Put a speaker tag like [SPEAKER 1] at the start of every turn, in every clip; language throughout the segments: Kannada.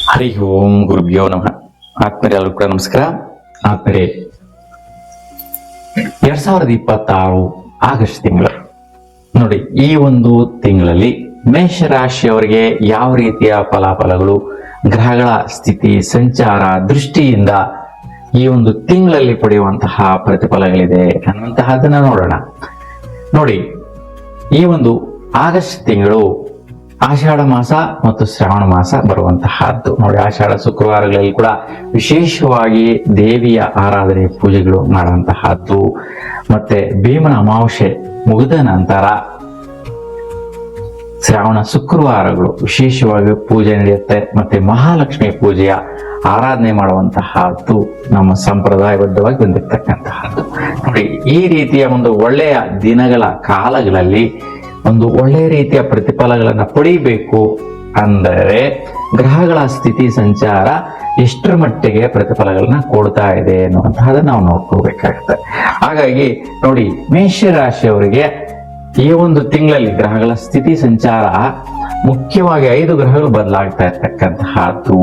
[SPEAKER 1] ಹರಿ ಓಂ ಗುರುಭ್ಯೋ ನಮಃ. ಆತ್ಮರೆಲ್ಲರೂ ಕೂಡ ನಮಸ್ಕಾರ. ಆತ್ಮರೇ 2026 ಆಗಸ್ಟ್ ತಿಂಗಳು ನೋಡಿ, ಈ ಒಂದು ತಿಂಗಳಲ್ಲಿ ಮೇಷರಾಶಿಯವರಿಗೆ ಯಾವ ರೀತಿಯ ಫಲಾಫಲಗಳು, ಗ್ರಹಗಳ ಸ್ಥಿತಿ, ಸಂಚಾರ ದೃಷ್ಟಿಯಿಂದ ಈ ಒಂದು ತಿಂಗಳಲ್ಲಿ ಪಡೆಯುವಂತಹ ಪ್ರತಿಫಲಗಳಿದೆ ಅನ್ನುವಂತಹದನ್ನ ನೋಡೋಣ. ನೋಡಿ, ಈ ಒಂದು ಆಗಸ್ಟ್ ತಿಂಗಳು ಆಷಾಢ ಮಾಸ ಮತ್ತು ಶ್ರಾವಣ ಮಾಸ ಬರುವಂತಹದ್ದು. ನೋಡಿ, ಆಷಾಢ ಶುಕ್ರವಾರಗಳಲ್ಲಿ ಕೂಡ ವಿಶೇಷವಾಗಿ ದೇವಿಯ ಆರಾಧನೆ ಪೂಜೆಗಳು ಮಾಡುವಂತಹದ್ದು. ಮತ್ತೆ ಭೀಮನ ಅಮಾವಾಸ್ಯೆ ಮುಗಿದ ನಂತರ ಶ್ರಾವಣ ಶುಕ್ರವಾರಗಳು ವಿಶೇಷವಾಗಿ ಪೂಜೆ ನಡೆಯುತ್ತೆ. ಮತ್ತೆ ಮಹಾಲಕ್ಷ್ಮಿ ಪೂಜೆಯ ಆರಾಧನೆ ಮಾಡುವಂತಹದ್ದು ನಮ್ಮ ಸಂಪ್ರದಾಯಬದ್ಧವಾಗಿ ಬಂದಿರತಕ್ಕಂತಹದ್ದು. ನೋಡಿ, ಈ ರೀತಿಯ ಒಂದು ಒಳ್ಳೆಯ ದಿನಗಳ ಕಾಲಗಳಲ್ಲಿ ಒಂದು ಒಳ್ಳೆಯ ರೀತಿಯ ಪ್ರತಿಫಲಗಳನ್ನ ಪಡಿಬೇಕು ಅಂದರೆ ಗ್ರಹಗಳ ಸ್ಥಿತಿ ಸಂಚಾರ ಎಷ್ಟರ ಮಟ್ಟಿಗೆ ಪ್ರತಿಫಲಗಳನ್ನ ಕೊಡ್ತಾ ಇದೆ ಅನ್ನುವಂತಹದನ್ನ ನಾವು ನೋಡ್ಕೋಬೇಕಾಗುತ್ತೆ. ಹಾಗಾಗಿ ನೋಡಿ, ಮೇಷರಾಶಿಯವರಿಗೆ ಈ ಒಂದು ತಿಂಗಳಲ್ಲಿ ಗ್ರಹಗಳ ಸ್ಥಿತಿ ಸಂಚಾರ ಮುಖ್ಯವಾಗಿ 5 ಗ್ರಹಗಳು ಬದಲಾಗ್ತಾ ಇರ್ತಕ್ಕಂತಹದ್ದು.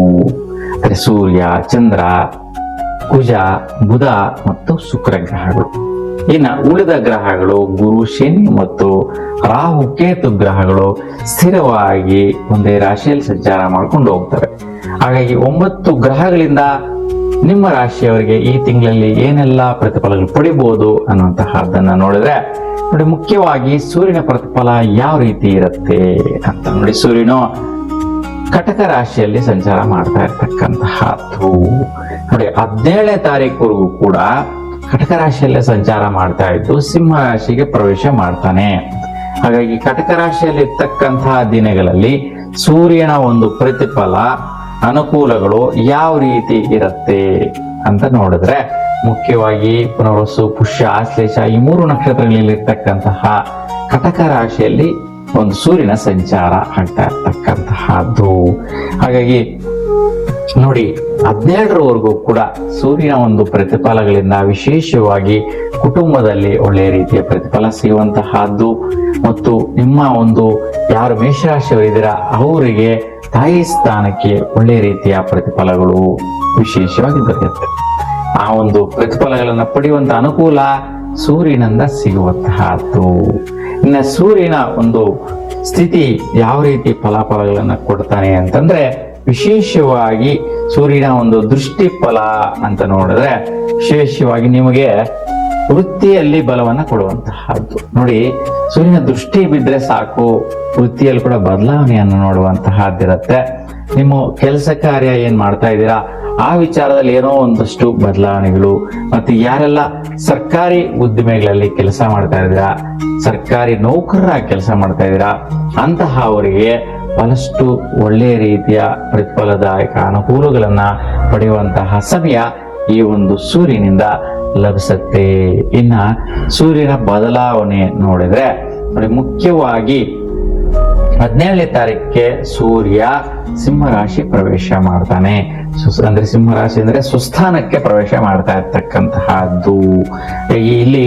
[SPEAKER 1] ಅಂದ್ರೆ ಸೂರ್ಯ, ಚಂದ್ರ, ಕುಜ, ಬುಧ ಮತ್ತು ಶುಕ್ರ ಗ್ರಹಗಳು. ಇನ್ನು ಉಳಿದ ಗ್ರಹಗಳು ಗುರು, ಶನಿ ಮತ್ತು ರಾಹು, ಕೇತು ಗ್ರಹಗಳು ಸ್ಥಿರವಾಗಿ ಒಂದೇ ರಾಶಿಯಲ್ಲಿ ಸಂಚಾರ ಮಾಡ್ಕೊಂಡು ಹೋಗ್ತವೆ. ಹಾಗಾಗಿ 9 ಗ್ರಹಗಳಿಂದ ನಿಮ್ಮ ರಾಶಿಯವರಿಗೆ ಈ ತಿಂಗಳಲ್ಲಿ ಏನೆಲ್ಲ ಪ್ರತಿಫಲಗಳು ಪಡಿಬಹುದು ಅನ್ನುವಂತಹದ್ದನ್ನ ನೋಡಿದ್ರೆ, ನೋಡಿ, ಮುಖ್ಯವಾಗಿ ಸೂರ್ಯನ ಪ್ರತಿಫಲ ಯಾವ ರೀತಿ ಇರುತ್ತೆ ಅಂತ ನೋಡಿ. ಸೂರ್ಯನು ಕಟಕ ರಾಶಿಯಲ್ಲಿ ಸಂಚಾರ ಮಾಡ್ತಾ ಇರ್ತಕ್ಕಂತಹದ್ದು. ನೋಡಿ, 17ನೇ ತಾರೀಕುವರೆಗೂ ಕೂಡ ಕಟಕ ರಾಶಿಯಲ್ಲೇ ಸಂಚಾರ ಮಾಡ್ತಾ ಇದ್ದು ಸಿಂಹ ರಾಶಿಗೆ ಪ್ರವೇಶ ಮಾಡ್ತಾನೆ. ಹಾಗಾಗಿ ಕಟಕ ರಾಶಿಯಲ್ಲಿ ಇರ್ತಕ್ಕಂತಹ ದಿನಗಳಲ್ಲಿ ಸೂರ್ಯನ ಒಂದು ಪ್ರತಿಫಲ, ಅನುಕೂಲಗಳು ಯಾವ ರೀತಿ ಇರುತ್ತೆ ಅಂತ ನೋಡಿದ್ರೆ, ಮುಖ್ಯವಾಗಿ ಪುನರ್ವಸು, ಪುಷ್ಯ, ಆಶ್ಲೇಷ ಈ 3 ನಕ್ಷತ್ರಗಳಲ್ಲಿ ಇರ್ತಕ್ಕಂತಹ ಕಟಕ ರಾಶಿಯಲ್ಲಿ ಒಂದು ಸೂರ್ಯನ ಸಂಚಾರ ಆಗ್ತಾ ಇರ್ತಕ್ಕಂತಹದ್ದು. ಹಾಗಾಗಿ ನೋಡಿ, 17ರವರೆಗೂ ಕೂಡ ಸೂರ್ಯನ ಒಂದು ಪ್ರತಿಫಲಗಳಿಂದ ವಿಶೇಷವಾಗಿ ಕುಟುಂಬದಲ್ಲಿ ಒಳ್ಳೆಯ ರೀತಿಯ ಪ್ರತಿಫಲ ಸಿಗುವಂತಹದ್ದು. ಮತ್ತು ನಿಮ್ಮ ಒಂದು ಯಾರು ಮೇಷರಾಶಿಯವರಿದ್ದೀರಾ ಅವರಿಗೆ ತಾಯಿ ಸ್ಥಾನಕ್ಕೆ ಒಳ್ಳೆಯ ರೀತಿಯ ಪ್ರತಿಫಲಗಳು ವಿಶೇಷವಾಗಿ ದೊರೆಯುತ್ತೆ. ಆ ಒಂದು ಪ್ರತಿಫಲಗಳನ್ನ ಪಡೆಯುವಂತ ಅನುಕೂಲ ಸೂರ್ಯನಿಂದ ಸಿಗುವಂತಹದ್ದು. ಇನ್ನು ಸೂರ್ಯನ ಒಂದು ಸ್ಥಿತಿ ಯಾವ ರೀತಿ ಫಲಾಫಲಗಳನ್ನ ಕೊಡ್ತಾನೆ ಅಂತಂದ್ರೆ, ವಿಶೇಷವಾಗಿ ಸೂರ್ಯನ ಒಂದು ದೃಷ್ಟಿ ಫಲ ಅಂತ ನೋಡಿದ್ರೆ, ವಿಶೇಷವಾಗಿ ನಿಮಗೆ ವೃತ್ತಿಯಲ್ಲಿ ಬಲವನ್ನ ಕೊಡುವಂತಹದ್ದು. ನೋಡಿ, ಸೂರ್ಯನ ದೃಷ್ಟಿ ಬಿದ್ರೆ ಸಾಕು, ವೃತ್ತಿಯಲ್ಲಿ ಕೂಡ ಬದಲಾವಣೆಯನ್ನು ನೋಡುವಂತಹದ್ದಿರತ್ತೆ. ನಿಮ್ಮ ಕೆಲಸ ಕಾರ್ಯ ಏನ್ ಮಾಡ್ತಾ ಇದ್ದೀರಾ ಆ ವಿಚಾರದಲ್ಲಿ ಏನೋ ಒಂದಷ್ಟು ಬದಲಾವಣೆಗಳು. ಮತ್ತೆ ಯಾರೆಲ್ಲ ಸರ್ಕಾರಿ ಉದ್ದಿಮೆಗಳಲ್ಲಿ ಕೆಲಸ ಮಾಡ್ತಾ ಇದ್ದೀರಾ, ಸರ್ಕಾರಿ ನೌಕರರಾಗಿ ಕೆಲಸ ಮಾಡ್ತಾ ಇದ್ದೀರಾ, ಅಂತಹ ಅವರಿಗೆ ಬಹಳಷ್ಟು ಒಳ್ಳೆಯ ರೀತಿಯ ಪ್ರತಿಫಲದಾಯಕ ಅನುಕೂಲಗಳನ್ನ ಪಡೆಯುವಂತಹ ಸಮಯ ಈ ಒಂದು ಸೂರ್ಯನಿಂದ ಲಭಿಸುತ್ತೆ. ಇನ್ನ ಸೂರ್ಯನ ಬದಲಾವಣೆ ನೋಡಿದ್ರೆ, ನೋಡಿ, ಮುಖ್ಯವಾಗಿ 17ನೇ ತಾರೀಕಿಗೆ ಸೂರ್ಯ ಸಿಂಹರಾಶಿ ಪ್ರವೇಶ ಮಾಡ್ತಾನೆ. ಅಂದ್ರೆ ಸಿಂಹರಾಶಿ ಅಂದ್ರೆ ಸುಸ್ಥಾನಕ್ಕೆ ಪ್ರವೇಶ ಮಾಡ್ತಾ ಇರ್ತಕ್ಕಂತಹದ್ದು. ಇಲ್ಲಿ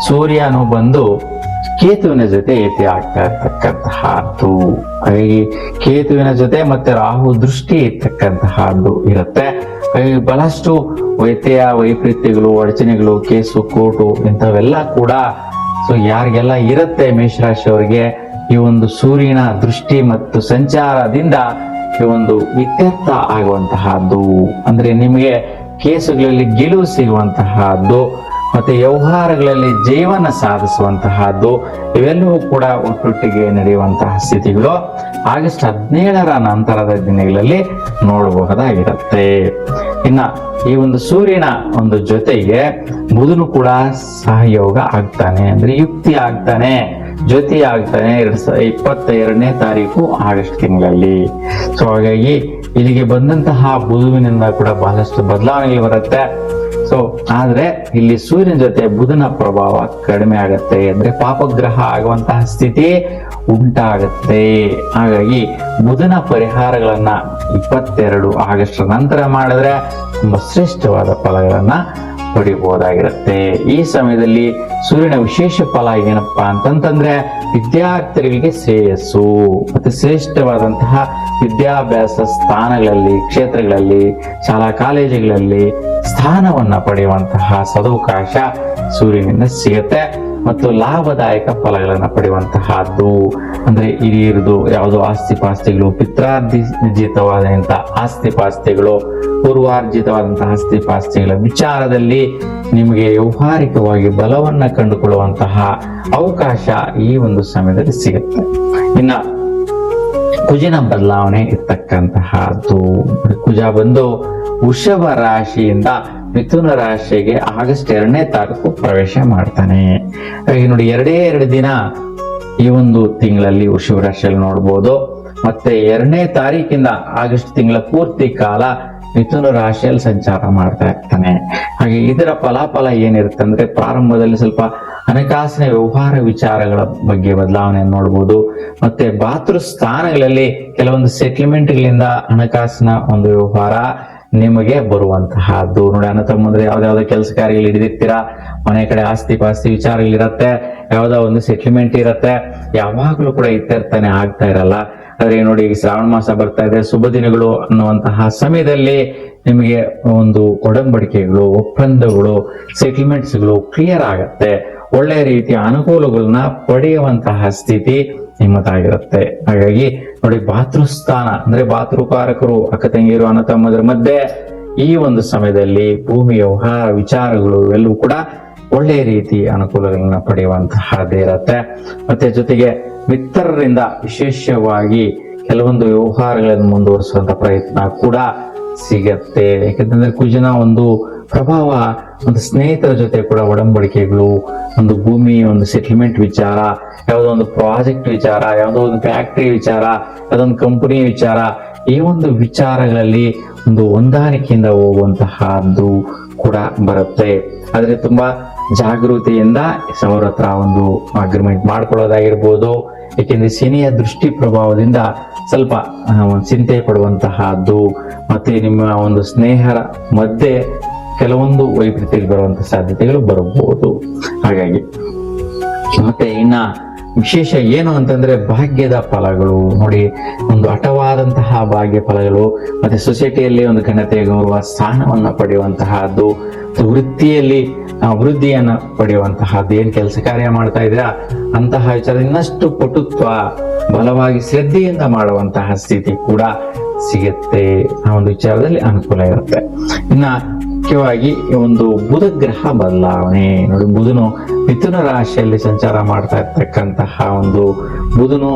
[SPEAKER 1] ಸೂರ್ಯನು ಬಂದು ಕೇತುವಿನ ಜೊತೆ ಏತಿ ಆಗ್ತಾ ಇರ್ತಕ್ಕಂತಹದ್ದು. ಹಾಗಾಗಿ ಕೇತುವಿನ ಜೊತೆ ಮತ್ತೆ ರಾಹು ದೃಷ್ಟಿ ಇರ್ತಕ್ಕಂತಹದ್ದು ಇರುತ್ತೆ. ಹಾಗಾಗಿ ಬಹಳಷ್ಟು ವ್ಯತ್ಯಯ, ವೈಪರೀತ್ಯಗಳು, ಅಡಚಣೆಗಳು, ಕೇಸು, ಕೋರ್ಟು ಇಂಥವೆಲ್ಲ ಕೂಡ ಯಾರಿಗೆಲ್ಲ ಇರುತ್ತೆ ಮೇಷರಾಶಿಯವರಿಗೆ ಈ ಒಂದು ಸೂರ್ಯನ ದೃಷ್ಟಿ ಮತ್ತು ಸಂಚಾರದಿಂದ ಈ ಒಂದು ಇತ್ಯರ್ಥ ಆಗುವಂತಹದ್ದು. ಅಂದ್ರೆ ನಿಮಗೆ ಕೇಸುಗಳಲ್ಲಿ ಗೆಲುವು ಸಿಗುವಂತಹದ್ದು, ಮತ್ತೆ ವ್ಯವಹಾರಗಳಲ್ಲಿ ಜೀವನ ಸಾಧಿಸುವಂತಹದ್ದು, ಇವೆಲ್ಲವೂ ಕೂಡ ಒಟ್ಟೊಟ್ಟಿಗೆ ನಡೆಯುವಂತಹ ಸ್ಥಿತಿಗಳು ಆಗಸ್ಟ್ 17ರ ನಂತರದ ದಿನಗಳಲ್ಲಿ ನೋಡಬಹುದಾಗಿರುತ್ತೆ. ಇನ್ನ ಈ ಒಂದು ಸೂರ್ಯನ ಒಂದು ಜೊತೆಗೆ ಬುಧನು ಕೂಡ ಸಹಯೋಗ ಆಗ್ತಾನೆ, ಅಂದ್ರೆ ಯುಕ್ತಿ ಆಗ್ತಾನೆ, ಜೊತೆ ಆಗ್ತಾನೆ 22ನೇ ತಾರೀಕು ಆಗಸ್ಟ್ ತಿಂಗಳಲ್ಲಿ. ಸೊ ಹಾಗಾಗಿ ಇಲ್ಲಿಗೆ ಬಂದಂತಹ ಬುಧುವಿನಿಂದ ಕೂಡ ಬಹಳಷ್ಟು ಬದಲಾವಣೆಗಳು ಬರುತ್ತೆ. ಸೊ ಆದ್ರೆ ಇಲ್ಲಿ ಸೂರ್ಯನ ಜೊತೆ ಬುಧನ ಪ್ರಭಾವ ಕಡಿಮೆ ಆಗತ್ತೆ, ಅಂದ್ರೆ ಪಾಪಗ್ರಹ ಆಗುವಂತಹ ಸ್ಥಿತಿ ಉಂಟಾಗತ್ತೆ. ಹಾಗಾಗಿ ಬುಧನ ಪರಿಹಾರಗಳನ್ನ 22 ಆಗಸ್ಟ್ ನಂತರ ಮಾಡಿದ್ರೆ ತುಂಬಾ ಶ್ರೇಷ್ಠವಾದ ಫಲಗಳನ್ನ ಪಡಿಬಹುದಾಗಿರುತ್ತೆ. ಈ ಸಮಯದಲ್ಲಿ ಸೂರ್ಯನ ವಿಶೇಷ ಫಲ ಏನಪ್ಪಾ ಅಂತಂತಂದ್ರೆ ವಿದ್ಯಾರ್ಥಿಗಳಿಗೆ ಶ್ರೇಯಸ್ಸು ಮತ್ತೆ ಶ್ರೇಷ್ಠವಾದಂತಹ ವಿದ್ಯಾಭ್ಯಾಸ ಸ್ಥಾನಗಳಲ್ಲಿ, ಕ್ಷೇತ್ರಗಳಲ್ಲಿ, ಶಾಲಾ ಕಾಲೇಜುಗಳಲ್ಲಿ ಸ್ಥಾನವನ್ನ ಪಡೆಯುವಂತಹ ಸದವಕಾಶ ಸೂರ್ಯನಿಂದ ಸಿಗುತ್ತೆ. ಮತ್ತು ಲಾಭದಾಯಕ ಫಲಗಳನ್ನ ಪಡೆಯುವಂತಹದ್ದು ಅಂದ್ರೆ ಹಿರಿಯರದು ಯಾವುದೋ ಆಸ್ತಿ ಪಾಸ್ತಿಗಳು, ಪಿತ್ರಾರ್ಜಿತವಾದಂತಹ ಆಸ್ತಿ ಪಾಸ್ತಿಗಳು, ಪೂರ್ವಾರ್ಜಿತವಾದಂತಹ ಆಸ್ತಿ ಪಾಸ್ತಿಗಳ ವಿಚಾರದಲ್ಲಿ ನಿಮಗೆ ವ್ಯವಹಾರಿಕವಾಗಿ ಬಲವನ್ನ ಕಂಡುಕೊಳ್ಳುವಂತಹ ಅವಕಾಶ ಈ ಒಂದು ಸಮಯದಲ್ಲಿ ಸಿಗುತ್ತೆ. ಇನ್ನ ಕುಜನ ಬದಲಾವಣೆ ಇರ್ತಕ್ಕಂತಹದ್ದು, ಕುಜ ಬಂದು ವೃಷಭ ರಾಶಿಯಿಂದ ಮಿಥುನ ರಾಶಿಗೆ ಆಗಸ್ಟ್ 2ನೇ ತಾರೀಕು ಪ್ರವೇಶ ಮಾಡ್ತಾನೆ. ಹಾಗೆ ನೋಡಿ, 2 ದಿನ ಈ ಒಂದು ತಿಂಗಳಲ್ಲಿ ವೃಷಭ ರಾಶಿಯಲ್ಲಿ ನೋಡ್ಬೋದು. ಮತ್ತೆ 2ನೇ ತಾರೀಕಿಂದ ಆಗಸ್ಟ್ ತಿಂಗಳ ಪೂರ್ತಿ ಕಾಲ ಮಿಥುನ ರಾಶಿಯಲ್ಲಿ ಸಂಚಾರ ಮಾಡ್ತಾ ಇರ್ತಾನೆ. ಹಾಗೆ ಇದರ ಫಲಾಫಲ ಏನಿರುತ್ತೆ ಅಂದ್ರೆ ಪ್ರಾರಂಭದಲ್ಲಿ ಸ್ವಲ್ಪ ಹಣಕಾಸಿನ ವ್ಯವಹಾರ ವಿಚಾರಗಳ ಬಗ್ಗೆ ಬದಲಾವಣೆಯನ್ನು ನೋಡ್ಬೋದು. ಮತ್ತೆ ಭಾತೃ ಸ್ಥಾನಗಳಲ್ಲಿ ಕೆಲವೊಂದು ಸೆಟ್ಲ್ಮೆಂಟ್ಗಳಿಂದ ಹಣಕಾಸಿನ ಒಂದು ವ್ಯವಹಾರ ನಿಮಗೆ ಬರುವಂತಹದ್ದು. ನೋಡಿ, ಅಣ್ಣ ತಮ್ಮಂದ್ರೆ ಯಾವ್ದಾವ್ದೋ ಕೆಲಸ ಕಾರ್ಯಗಳು ಹಿಡಿದಿರ್ತೀರಾ, ಮನೆ ಕಡೆ ಆಸ್ತಿ ಪಾಸ್ತಿ ವಿಚಾರಗಳಿರತ್ತೆ, ಯಾವ್ದೋ ಒಂದು ಸೆಟ್ಲ್ಮೆಂಟ್ ಇರತ್ತೆ, ಯಾವಾಗ್ಲೂ ಕೂಡ ಇರ್ತಾನೆ, ಆಗ್ತಾ ಇರಲ್ಲ. ಆದ್ರೆ ನೋಡಿ, ಈಗ ಶ್ರಾವಣ ಮಾಸ ಬರ್ತಾ ಇದೆ, ಶುಭ ದಿನಗಳು ಅನ್ನುವಂತಹ ಸಮಯದಲ್ಲಿ ನಿಮಗೆ ಒಂದು ಒಡಂಬಡಿಕೆಗಳು, ಒಪ್ಪಂದಗಳು, ಸೆಟ್ಲ್ಮೆಂಟ್ಸ್ಗಳು ಕ್ಲಿಯರ್ ಆಗತ್ತೆ. ಒಳ್ಳೆಯ ರೀತಿಯ ಅನುಕೂಲಗಳನ್ನ ಪಡೆಯುವಂತಹ ಸ್ಥಿತಿ ನಿಮ್ಮದಾಗಿರುತ್ತೆ. ಹಾಗಾಗಿ ನೋಡಿ, ಭಾತೃಸ್ಥಾನ ಅಂದ್ರೆ ಭಾತೃಕಾರಕರು, ಅಕ್ಕ ತಂಗಿಯರು, ಅಣ್ಣ ತಮ್ಮದರ ಮಧ್ಯೆ ಈ ಒಂದು ಸಮಯದಲ್ಲಿ ಭೂಮಿ ವ್ಯವಹಾರ ವಿಚಾರಗಳು ಇವೆಲ್ಲವೂ ಕೂಡ ಒಳ್ಳೆಯ ರೀತಿ ಅನುಕೂಲಗಳನ್ನ ಪಡೆಯುವಂತಹದ್ದೇ ಇರತ್ತೆ. ಮತ್ತೆ ಜೊತೆಗೆ ಮಿತ್ರರಿಂದ ವಿಶೇಷವಾಗಿ ಕೆಲವೊಂದು ವ್ಯವಹಾರಗಳನ್ನು ಮುಂದುವರಿಸುವಂತ ಪ್ರಯತ್ನ ಕೂಡ ಸಿಗತ್ತೆ. ಯಾಕಂತಂದ್ರೆ ಕುಜನ ಒಂದು ಪ್ರಭಾವ ಒಂದು ಸ್ನೇಹಿತರ ಜೊತೆ ಕೂಡ ಒಡಂಬಡಿಕೆಗಳು, ಒಂದು ಭೂಮಿ ಒಂದು ಸೆಟ್ಲ್ಮೆಂಟ್ ವಿಚಾರ, ಯಾವುದೋ ಒಂದು ಪ್ರಾಜೆಕ್ಟ್ ವಿಚಾರ, ಯಾವುದೋ ಒಂದು ಫ್ಯಾಕ್ಟರಿ ವಿಚಾರ, ಯಾವುದೊಂದು ಕಂಪನಿ ವಿಚಾರ, ಈ ಒಂದು ವಿಚಾರಗಳಲ್ಲಿ ಒಂದು ಹೊಂದಾಣಿಕೆಯಿಂದ ಹೋಗುವಂತಹದ್ದು ಕೂಡ ಬರುತ್ತೆ. ಆದ್ರೆ ತುಂಬಾ ಜಾಗೃತಿಯಿಂದ ಅವರ ಹತ್ರ ಒಂದು ಅಗ್ರಿಮೆಂಟ್ ಮಾಡ್ಕೊಳ್ಳೋದಾಗಿರ್ಬೋದು. ಏಕೆಂದ್ರೆ ಶನಿಯ ದೃಷ್ಟಿ ಪ್ರಭಾವದಿಂದ ಸ್ವಲ್ಪ ಚಿಂತೆ ಪಡುವಂತಹದ್ದು, ಮತ್ತೆ ನಿಮ್ಮ ಒಂದು ಸ್ನೇಹರ ಮಧ್ಯೆ ಕೆಲವೊಂದು ವೈಪರೀತ್ಯಗಳು ಬರುವಂತಹ ಸಾಧ್ಯತೆಗಳು ಬರಬಹುದು. ಹಾಗಾಗಿ ಮತ್ತೆ ಇನ್ನ ವಿಶೇಷ ಏನು ಅಂತಂದ್ರೆ ಭಾಗ್ಯದ ಫಲಗಳು. ನೋಡಿ, ಒಂದು ಹಠವಾದಂತಹ ಭಾಗ್ಯ ಫಲಗಳು, ಮತ್ತೆ ಸೊಸೈಟಿಯಲ್ಲಿ ಒಂದು ಘನತೆ ಗೌರವ ಸ್ಥಾನವನ್ನ ಪಡೆಯುವಂತಹದ್ದು, ವೃತ್ತಿಯಲ್ಲಿ ಅಭಿವೃದ್ಧಿಯನ್ನ ಪಡೆಯುವಂತಹದ್ದು, ಏನ್ ಕೆಲಸ ಕಾರ್ಯ ಮಾಡ್ತಾ ಇದ್ದೀರಾ ಅಂತಹ ವಿಚಾರ ಇನ್ನಷ್ಟು ಪಟುತ್ವ ಬಲವಾಗಿ ಶ್ರದ್ಧೆಯಿಂದ ಮಾಡುವಂತಹ ಸ್ಥಿತಿ ಕೂಡ ಸಿಗುತ್ತೆ. ಆ ಒಂದು ವಿಚಾರದಲ್ಲಿ ಅನುಕೂಲ ಇರುತ್ತೆ. ಇನ್ನ ಮುಖ್ಯವಾಗಿ ಒಂದು ಬುಧ ಗ್ರಹ ಬದಲಾವಣೆ. ನೋಡಿ, ಬುಧನು ಮಿಥುನ ರಾಶಿಯಲ್ಲಿ ಸಂಚಾರ ಮಾಡ್ತಾ ಇರ್ತಕ್ಕಂತಹ ಒಂದು ಬುಧನು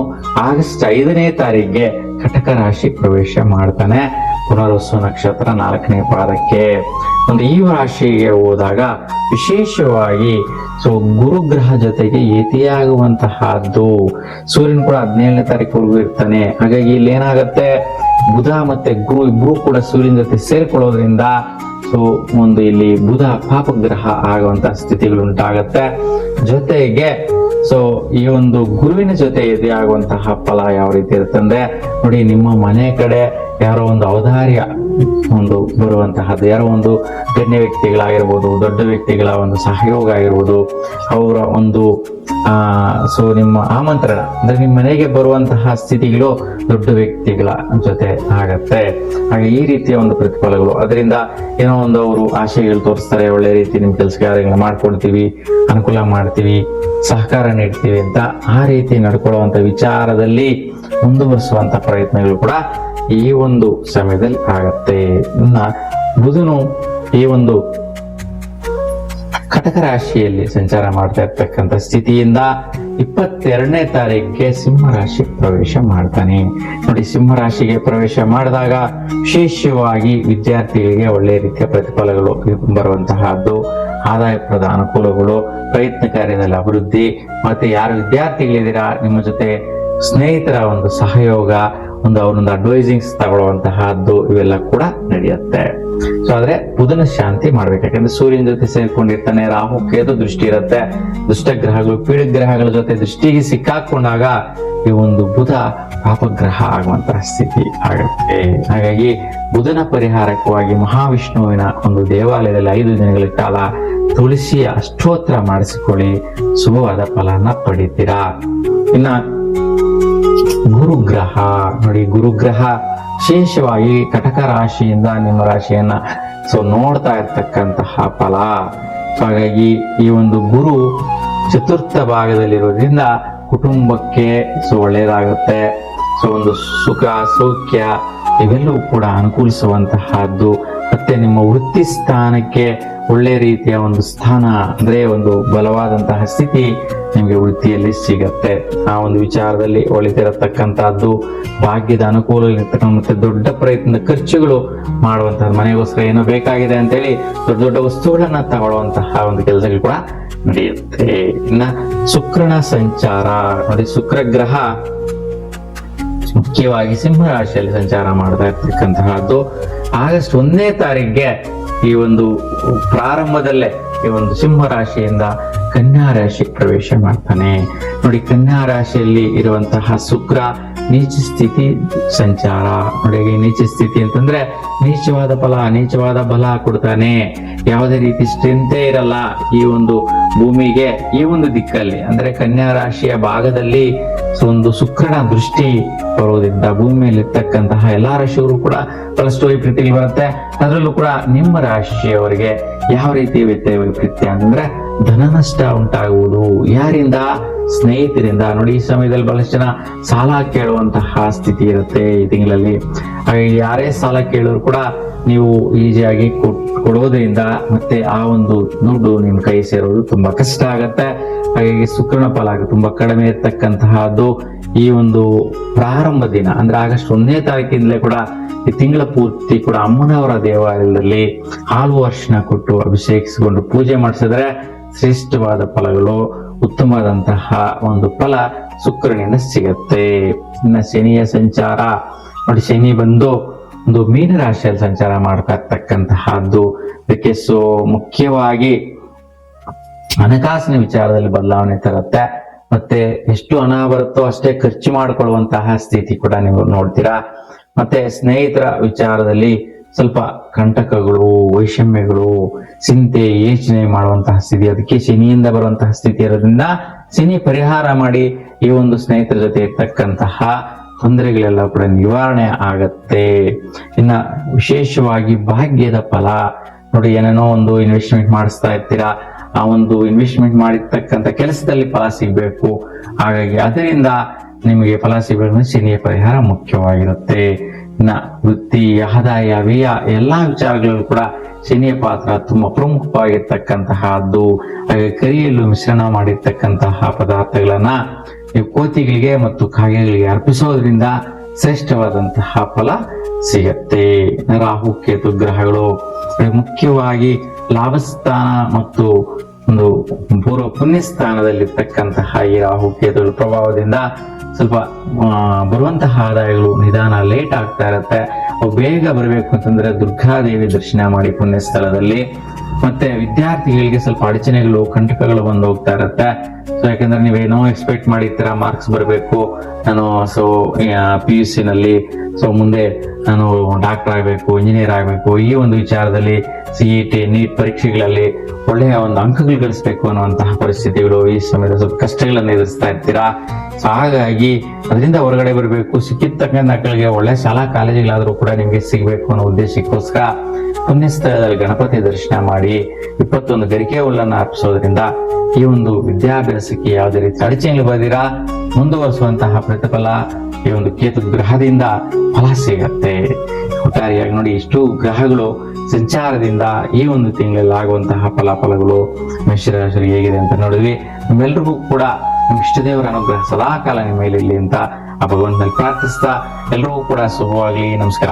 [SPEAKER 1] ಆಗಸ್ಟ್ 5ನೇ ತಾರೀಕಿಗೆ ಕಟಕ ರಾಶಿ ಪ್ರವೇಶ ಮಾಡ್ತಾನೆ. ಪುನರ್ವಸು ನಕ್ಷತ್ರ 4ನೇ ಪಾದಕ್ಕೆ ಒಂದು ಈ ರಾಶಿಗೆ ಹೋದಾಗ ವಿಶೇಷವಾಗಿ ಗುರುಗ್ರಹ ಜೊತೆಗೆ ಯತಿಯಾಗುವಂತಹದ್ದು. ಸೂರ್ಯನ್ ಕೂಡ 17ನೇ ತಾರೀಕುವರೆಗೂ ಇರ್ತಾನೆ. ಹಾಗಾಗಿ ಇಲ್ಲಿ ಏನಾಗತ್ತೆ, ಬುಧ ಮತ್ತೆ ಗುರು ಇಬ್ರು ಕೂಡ ಸೂರ್ಯನ ಜೊತೆ ಸೇರ್ಕೊಳ್ಳೋದ್ರಿಂದ ಒಂದು ಇಲ್ಲಿ ಬುಧ ಪಾಪಗ್ರಹ ಆಗುವಂತಹ ಸ್ಥಿತಿಗಳು ಉಂಟಾಗತ್ತೆ. ಜೊತೆಗೆ ಈ ಒಂದು ಗುರುವಿನ ಜೊತೆ ಎದೆಯಾಗುವಂತಹ ಫಲ ಯಾವ ರೀತಿ ಇರುತ್ತಂದ್ರೆ, ನೋಡಿ, ನಿಮ್ಮ ಮನೆ ಕಡೆ ಯಾರೋ ಒಂದು ಔದಾರ್ಯ ಒಂದು ಬರುವಂತಹದ್ದು, ಯಾರೋ ಒಂದು ಗಣ್ಯ ವ್ಯಕ್ತಿಗಳಾಗಿರ್ಬೋದು, ದೊಡ್ಡ ವ್ಯಕ್ತಿಗಳ ಒಂದು ಸಹಯೋಗ ಆಗಿರ್ಬೋದು, ಅವರ ಒಂದು ನಿಮ್ಮ ಆಮಂತ್ರಣ ಅಂದ್ರೆ ನಿಮ್ಮ ಮನೆಗೆ ಬರುವಂತಹ ಸ್ಥಿತಿಗಳು ದೊಡ್ಡ ವ್ಯಕ್ತಿಗಳ ಜೊತೆ ಆಗತ್ತೆ. ಹಾಗೆ ಈ ರೀತಿಯ ಒಂದು ಪ್ರತಿಫಲಗಳು, ಅದರಿಂದ ಏನೋ ಒಂದು ಅವರು ಆಶೆಗಳು ತೋರಿಸ್ತಾರೆ, ಒಳ್ಳೆ ರೀತಿ ನಿಮ್ ಕೆಲಸ ಕಾರ್ಯಗಳನ್ನ ಮಾಡ್ಕೊಡ್ತೀವಿ, ಅನುಕೂಲ ಮಾಡ್ತೀವಿ, ಸಹಕಾರ ನೀಡ್ತೀವಿ ಅಂತ ಆ ರೀತಿ ನಡ್ಕೊಳ್ಳುವಂತ ವಿಚಾರದಲ್ಲಿ ಮುಂದುವರಿಸುವಂತ ಪ್ರಯತ್ನಗಳು ಕೂಡ ಈ ಒಂದು ಸಮಯದಲ್ಲಿ ಆಗತ್ತೆ. ಇನ್ನ ಬುಧನು ಈ ಒಂದು ಕಟಕ ರಾಶಿಯಲ್ಲಿ ಸಂಚಾರ ಮಾಡ್ತಾ ಇರ್ತಕ್ಕಂಥ ಸ್ಥಿತಿಯಿಂದ 22ನೇ ತಾರೀಕಿಗೆ ಸಿಂಹ ರಾಶಿ ಪ್ರವೇಶ ಮಾಡ್ತಾನೆ. ನೋಡಿ, ಸಿಂಹ ರಾಶಿಗೆ ಪ್ರವೇಶ ಮಾಡಿದಾಗ ವಿಶೇಷವಾಗಿ ವಿದ್ಯಾರ್ಥಿಗಳಿಗೆ ಒಳ್ಳೆಯ ರೀತಿಯ ಪ್ರತಿಫಲಗಳು ಬರುವಂತಹದ್ದು, ಆದಾಯಪ್ರದ ಅನುಕೂಲಗಳು, ಪ್ರಯತ್ನ ಕಾರ್ಯದಲ್ಲಿ ಅಭಿವೃದ್ಧಿ, ಮತ್ತೆ ಯಾರು ವಿದ್ಯಾರ್ಥಿಗಳಿದ್ದೀರಾ ನಿಮ್ಮ ಜೊತೆ ಸ್ನೇಹಿತರ ಒಂದು ಸಹಯೋಗ, ಅವರೊಂದು ಅಡ್ವೈಸಿಂಗ್ಸ್ ತಗೊಳ್ಳುವಂತಹದ್ದು ಇವೆಲ್ಲ ಕೂಡ ನಡೆಯುತ್ತೆ. ಸೊ ಆದ್ರೆ ಬುಧನ ಶಾಂತಿ ಮಾಡ್ಬೇಕು, ಯಾಕಂದ್ರೆ ಸೂರ್ಯನ ಜೊತೆ ಸೇರ್ಕೊಂಡಿರ್ತಾನೆ, ರಾಹು ಕೇತು ದೃಷ್ಟಿ ಇರುತ್ತೆ, ದುಷ್ಟ ಗ್ರಹಗಳು ಪೀಡ ಗ್ರಹಗಳ ಜೊತೆ ದೃಷ್ಟಿಗೆ ಸಿಕ್ಕಾಕೊಂಡಾಗ ಈ ಒಂದು ಬುಧ ಪಾಪಗ್ರಹ ಆಗುವಂತಹ ಸ್ಥಿತಿ ಆಗುತ್ತೆ. ಹಾಗಾಗಿ ಬುಧನ ಪರಿಹಾರಕವಾಗಿ ಮಹಾವಿಷ್ಣುವಿನ ಒಂದು ದೇವಾಲಯದಲ್ಲಿ 5 ದಿನಗಳ ಕಾಲ ತುಳಸಿಯ ಅಷ್ಟೋತ್ರ ಮಾಡಿಸಿಕೊಳ್ಳಿ, ಶುಭವಾದ ಫಲನ ಪಡಿತೀರಾ. ಇನ್ನ ಗುರುಗ್ರಹ ನೋಡಿ, ಗುರುಗ್ರಹ ವಿಶೇಷವಾಗಿ ಕಟಕ ರಾಶಿಯಿಂದ ನಿಮ್ಮ ರಾಶಿಯನ್ನ ನೋಡ್ತಾ ಇರ್ತಕ್ಕಂತಹ ಫಲ. ಹಾಗಾಗಿ ಈ ಒಂದು ಗುರು ಚತುರ್ಥ ಭಾಗದಲ್ಲಿರೋದ್ರಿಂದ ಕುಟುಂಬಕ್ಕೆ ಒಳ್ಳೆಯದಾಗುತ್ತೆ. ಒಂದು ಸುಖ ಸೌಖ್ಯ ಇವೆಲ್ಲವೂ ಕೂಡ ಅನುಕೂಲಿಸುವಂತಹದ್ದು. ಮತ್ತೆ ನಿಮ್ಮ ವೃತ್ತಿ ಸ್ಥಾನಕ್ಕೆ ಒಳ್ಳೆ ರೀತಿಯ ಒಂದು ಸ್ಥಾನ ಅಂದ್ರೆ ಒಂದು ಬಲವಾದಂತಹ ಸ್ಥಿತಿ ನಿಮಗೆ ವೃತ್ತಿಯಲ್ಲಿ ಸಿಗತ್ತೆ. ಆ ಒಂದು ವಿಚಾರದಲ್ಲಿ ಒಳಿತಿರತಕ್ಕಂತಹದ್ದು, ಭಾಗ್ಯದ ಅನುಕೂಲ ಇರ್ತಕ್ಕಂಥ, ಮತ್ತೆ ದೊಡ್ಡ ಪ್ರಯತ್ನದ ಖರ್ಚುಗಳು ಮಾಡುವಂತಹ, ಮನೆಗೋಸ್ಕರ ಏನೋ ಬೇಕಾಗಿದೆ ಅಂತೇಳಿ ದೊಡ್ಡ ದೊಡ್ಡ ವಸ್ತುಗಳನ್ನ ತಗೊಳ್ಳುವಂತಹ ಒಂದು ಕೆಲಸಗಳು ಕೂಡ ನಡೆಯುತ್ತೆ. ಇನ್ನ ಶುಕ್ರನ ಸಂಚಾರ ನೋಡಿ, ಶುಕ್ರ ಗ್ರಹ ಮುಖ್ಯವಾಗಿ ಸಿಂಹ ರಾಶಿಯಲ್ಲಿ ಸಂಚಾರ ಮಾಡ್ತಾ ಇರ್ತಕ್ಕಂತಹದ್ದು. ಆಗಸ್ಟ್ 1ನೇ ತಾರೀಕಿಗೆ ಈ ಒಂದು ಪ್ರಾರಂಭದಲ್ಲೇ ಈ ಒಂದು ಸಿಂಹ ರಾಶಿಯಿಂದ ಕನ್ಯಾ ರಾಶಿ ಪ್ರವೇಶ ಮಾಡ್ತಾನೆ. ನೋಡಿ, ಕನ್ಯಾ ರಾಶಿಯಲ್ಲಿ ಇರುವಂತಹ ಶುಕ್ರ ನೀಚ ಸ್ಥಿತಿ ಸಂಚಾರ ನೋಡಿ. ನೀಚ ಸ್ಥಿತಿ ಅಂತಂದ್ರೆ ನೀಚವಾದ ಫಲ, ನೀಚವಾದ ಬಲ ಕೊಡ್ತಾನೆ. ಯಾವುದೇ ರೀತಿ ಸ್ಟ್ರೆಂತೇ ಇರಲ್ಲ ಈ ಒಂದು ಭೂಮಿಗೆ. ಈ ಒಂದು ದಿಕ್ಕಲ್ಲಿ ಅಂದ್ರೆ ಕನ್ಯಾ ರಾಶಿಯ ಭಾಗದಲ್ಲಿ ಒಂದು ಶುಕ್ರನ ದೃಷ್ಟಿ ಬರೋದ್ರಿಂದ ಭೂಮಿಯಲ್ಲಿ ಇರ್ತಕ್ಕಂತಹ ಎಲ್ಲಾ ರಾಶಿಯವರು ಕೂಡ ಫಲಸ್ಟೋರಿ ಪ್ರೀತಿಲಿ ಬರುತ್ತೆ. ಅದರಲ್ಲೂ ಕೂಡ ನಿಮ್ಮ ರಾಶಿಯವರಿಗೆ ಯಾವ ರೀತಿ ವೈಪರೀತ್ಯ ಅಂತಂದ್ರೆ ಧನ ನಷ್ಟ ಉಂಟಾಗುವುದು. ಯಾರಿಂದ? ಸ್ನೇಹಿತರಿಂದ. ನೋಡಿ, ಈ ಸಮಯದಲ್ಲಿ ಬಹಳಷ್ಟು ಜನ ಸಾಲ ಕೇಳುವಂತಹ ಸ್ಥಿತಿ ಇರುತ್ತೆ ಈ ತಿಂಗಳಲ್ಲಿ. ಹಾಗಾಗಿ ಯಾರೇ ಸಾಲ ಕೇಳಿದ್ರು ಕೂಡ ನೀವು ಈಸಿಯಾಗಿ ಕೊಡೋದ್ರಿಂದ ಮತ್ತೆ ಆ ಒಂದು ದುಡ್ಡು ನಿಮ್ ಕೈ ಸೇರೋದು ತುಂಬಾ ಕಷ್ಟ ಆಗತ್ತೆ. ಹಾಗಾಗಿ ಶುಕ್ರನ ಫಲ ತುಂಬಾ ಕಡಿಮೆ ಇರ್ತಕ್ಕಂತಹದ್ದು. ಈ ಒಂದು ಪ್ರಾರಂಭ ದಿನ ಅಂದ್ರೆ ಆಗಸ್ಟ್ 1ನೇ ತಾರೀಕಿಂದಲೇ ಕೂಡ ಈ ತಿಂಗಳ ಪೂರ್ತಿ ಕೂಡ ಅಮ್ಮನವರ ದೇವಾಲಯದಲ್ಲಿ ಹಾಲು ಅರ್ಶಿನ ಕೊಟ್ಟು ಅಭಿಷೇಕಿಸಿಕೊಂಡು ಪೂಜೆ ಮಾಡಿಸಿದ್ರೆ ಶ್ರೇಷ್ಠವಾದ ಫಲಗಳು, ಉತ್ತಮವಾದಂತಹ ಒಂದು ಫಲ ಶುಕ್ರನಿಂದ ಸಿಗತ್ತೆ. ಇನ್ನ ಶನಿಯ ಸಂಚಾರ ನೋಡಿ, ಶನಿ ಬಂದು ಒಂದು ಮೀನ ರಾಶಿಯಲ್ಲಿ ಸಂಚಾರ ಮಾಡ್ತಾ ಇರ್ತಕ್ಕಂತಹದ್ದು. ಇದಕ್ಕೆ ಮುಖ್ಯವಾಗಿ ಹಣಕಾಸಿನ ವಿಚಾರದಲ್ಲಿ ಬದಲಾವಣೆ ತರುತ್ತೆ. ಮತ್ತೆ ಎಷ್ಟು ಹಣ ಬರುತ್ತೋ ಅಷ್ಟೇ ಖರ್ಚು ಮಾಡಿಕೊಳ್ಳುವಂತಹ ಸ್ಥಿತಿ ಕೂಡ ನೀವು ನೋಡ್ತೀರಾ. ಮತ್ತೆ ಸ್ನೇಹಿತರ ವಿಚಾರದಲ್ಲಿ ಸ್ವಲ್ಪ ಕಂಟಕಗಳು, ವೈಷಮ್ಯಗಳು, ಚಿಂತೆ, ಯೋಚನೆ ಮಾಡುವಂತಹ ಸ್ಥಿತಿ. ಅದಕ್ಕೆ ಶನಿಯಿಂದ ಬರುವಂತಹ ಸ್ಥಿತಿ ಇರೋದ್ರಿಂದ ಶನಿ ಪರಿಹಾರ ಮಾಡಿ ಈ ಒಂದು ಸ್ನೇಹಿತರ ಜೊತೆ ಇರ್ತಕ್ಕಂತಹ ತೊಂದರೆಗಳೆಲ್ಲ ಕೂಡ ನಿವಾರಣೆ ಆಗತ್ತೆ. ಇನ್ನ ವಿಶೇಷವಾಗಿ ಭಾಗ್ಯದ ಫಲ ನೋಡಿ, ಏನೇನೋ ಒಂದು ಇನ್ವೆಸ್ಟ್ಮೆಂಟ್ ಮಾಡಿಸ್ತಾ ಇರ್ತೀರಾ, ಆ ಒಂದು ಇನ್ವೆಸ್ಟ್ಮೆಂಟ್ ಮಾಡಿರ್ತಕ್ಕಂಥ ಕೆಲಸದಲ್ಲಿ ಫಲ ಸಿಗ್ಬೇಕು. ಹಾಗಾಗಿ ಅದರಿಂದ ನಿಮಗೆ ಫಲ ಸಿಗಬೇಕು. ಶನಿಯ ಪರಿಹಾರ ಮುಖ್ಯವಾಗಿರುತ್ತೆ. ಇನ್ನ ವೃತ್ತಿ, ಆದಾಯ, ವ್ಯಯ ಎಲ್ಲಾ ವಿಚಾರಗಳಲ್ಲೂ ಕೂಡ ಶನಿಯ ಪಾತ್ರ ತುಂಬಾ ಪ್ರಮುಖವಾಗಿರ್ತಕ್ಕಂತಹದ್ದು. ಹಾಗೆ ಕರಿಯಲು ಮಿಶ್ರಣ ಮಾಡಿರ್ತಕ್ಕಂತಹ ಪದಾರ್ಥಗಳನ್ನ ನೀವು ಕೋತಿಗಳಿಗೆ ಮತ್ತು ಕಾಗೆಗಳಿಗೆ ಅರ್ಪಿಸೋದ್ರಿಂದ ಶ್ರೇಷ್ಠವಾದಂತಹ ಫಲ ಸಿಗತ್ತೆ. ರಾಹು ಕೇತು ಗ್ರಹಗಳು ಮುಖ್ಯವಾಗಿ ಲಾಭಸ್ಥಾನ ಮತ್ತು ಒಂದು ಪೂರ್ವ ಪುಣ್ಯ ಸ್ಥಾನದಲ್ಲಿರ್ತಕ್ಕಂತಹ ಈ ರಾಹು ಕೇತುಗಳ ಪ್ರಭಾವದಿಂದ ಸ್ವಲ್ಪ ಬರುವಂತಹ ಆದಾಯಗಳು ನಿಧಾನ ಲೇಟ್ ಆಗ್ತಾ ಇರತ್ತೆ. ಅವು ಬೇಗ ಬರಬೇಕು ಅಂತಂದ್ರೆ ದುರ್ಗಾದೇವಿ ದರ್ಶನ ಮಾಡಿ ಪುಣ್ಯ ಸ್ಥಳದಲ್ಲಿ. ಮತ್ತೆ ವಿದ್ಯಾರ್ಥಿಗಳಿಗೆ ಸ್ವಲ್ಪ ಅಡಚಣೆಗಳು, ಕಂಟಕಗಳು ಬಂದು ಹೋಗ್ತಾ ಇರತ್ತೆ. ಸೊ ಯಾಕಂದ್ರೆ ನೀವೇನೋ ಎಕ್ಸ್ಪೆಕ್ಟ್ ಮಾಡಿರ್ತೀರ, ಮಾರ್ಕ್ಸ್ ಬರಬೇಕು, ನಾನು PUC ನಲ್ಲಿ ಮುಂದೆ ನಾನು ಡಾಕ್ಟರ್ ಆಗಬೇಕು, ಇಂಜಿನಿಯರ್ ಆಗಬೇಕು, ಈ ಒಂದು ವಿಚಾರದಲ್ಲಿ CET, ನೀಟ್ ಪರೀಕ್ಷೆಗಳಲ್ಲಿ ಒಳ್ಳೆಯ ಒಂದು ಅಂಕಗಳು ಗಳಿಸ್ಬೇಕು ಅನ್ನುವಂತಹ ಪರಿಸ್ಥಿತಿಗಳು ಈ ಸಮಯದ ಸ್ವಲ್ಪ ಕಷ್ಟಗಳನ್ನು ಎದುರಿಸ್ತಾ ಇರ್ತೀರಾ. ಹಾಗಾಗಿ ಅದರಿಂದ ಹೊರಗಡೆ ಬರಬೇಕು. ಸಿಕ್ಕಿರ್ತಕ್ಕಂಥ ಮಕ್ಕಳಿಗೆ ಒಳ್ಳೆ ಶಾಲಾ ಕಾಲೇಜುಗಳಾದ್ರೂ ಕೂಡ ನಿಮ್ಗೆ ಸಿಗ್ಬೇಕು ಅನ್ನೋ ಉದ್ದೇಶಕ್ಕೋಸ್ಕರ ಪುಣ್ಯ ಸ್ಥಳದಲ್ಲಿ ಗಣಪತಿ ದರ್ಶನ ಮಾಡಿ 21 ಗರಿಕೆ ಹುಲ್ಲನ್ನು ಅರ್ಪಿಸೋದ್ರಿಂದ ಈ ಒಂದು ವಿದ್ಯಾಭ್ಯಾಸಕ್ಕೆ ಯಾವುದೇ ರೀತಿ ಅಡಚಣೆಗಳು ಬದಿರಾ ಮುಂದುವರಿಸುವಂತಹ ಪ್ರತಿಫಲ ಈ ಒಂದು ಕೇತು ಗ್ರಹದಿಂದ ಫಲ ಸಿಗತ್ತೆ. ಒಟ್ಟಾರೆಯಾಗಿ ನೋಡಿ, ಇಷ್ಟು ಗ್ರಹಗಳು ಸಂಚಾರದಿಂದ ಈ ಒಂದು ತಿಂಗಳಲ್ಲಿ ಆಗುವಂತಹ ಫಲಾಫಲಗಳು ಮೇಷರಾಶಿಗೆ ಹೇಗಿದೆ ಅಂತ ನೋಡಿದ್ವಿ. ನಿಮ್ಮೆಲ್ರಿಗೂ ಕೂಡ ನಿಮ್ಮ ಇಷ್ಟ ದೇವರ ಅನುಗ್ರಹ ಸದಾ ಕಾಲ ನಿಮ್ಮ ಮೇಲೆ ಇರಲಿ ಅಂತ ಆ ಭಗವಂತನಲ್ಲಿ ಪ್ರಾರ್ಥಿಸ್ತಾ ಎಲ್ರಿಗೂ ಕೂಡ ಶುಭವಾಗಲಿ. ನಮಸ್ಕಾರ.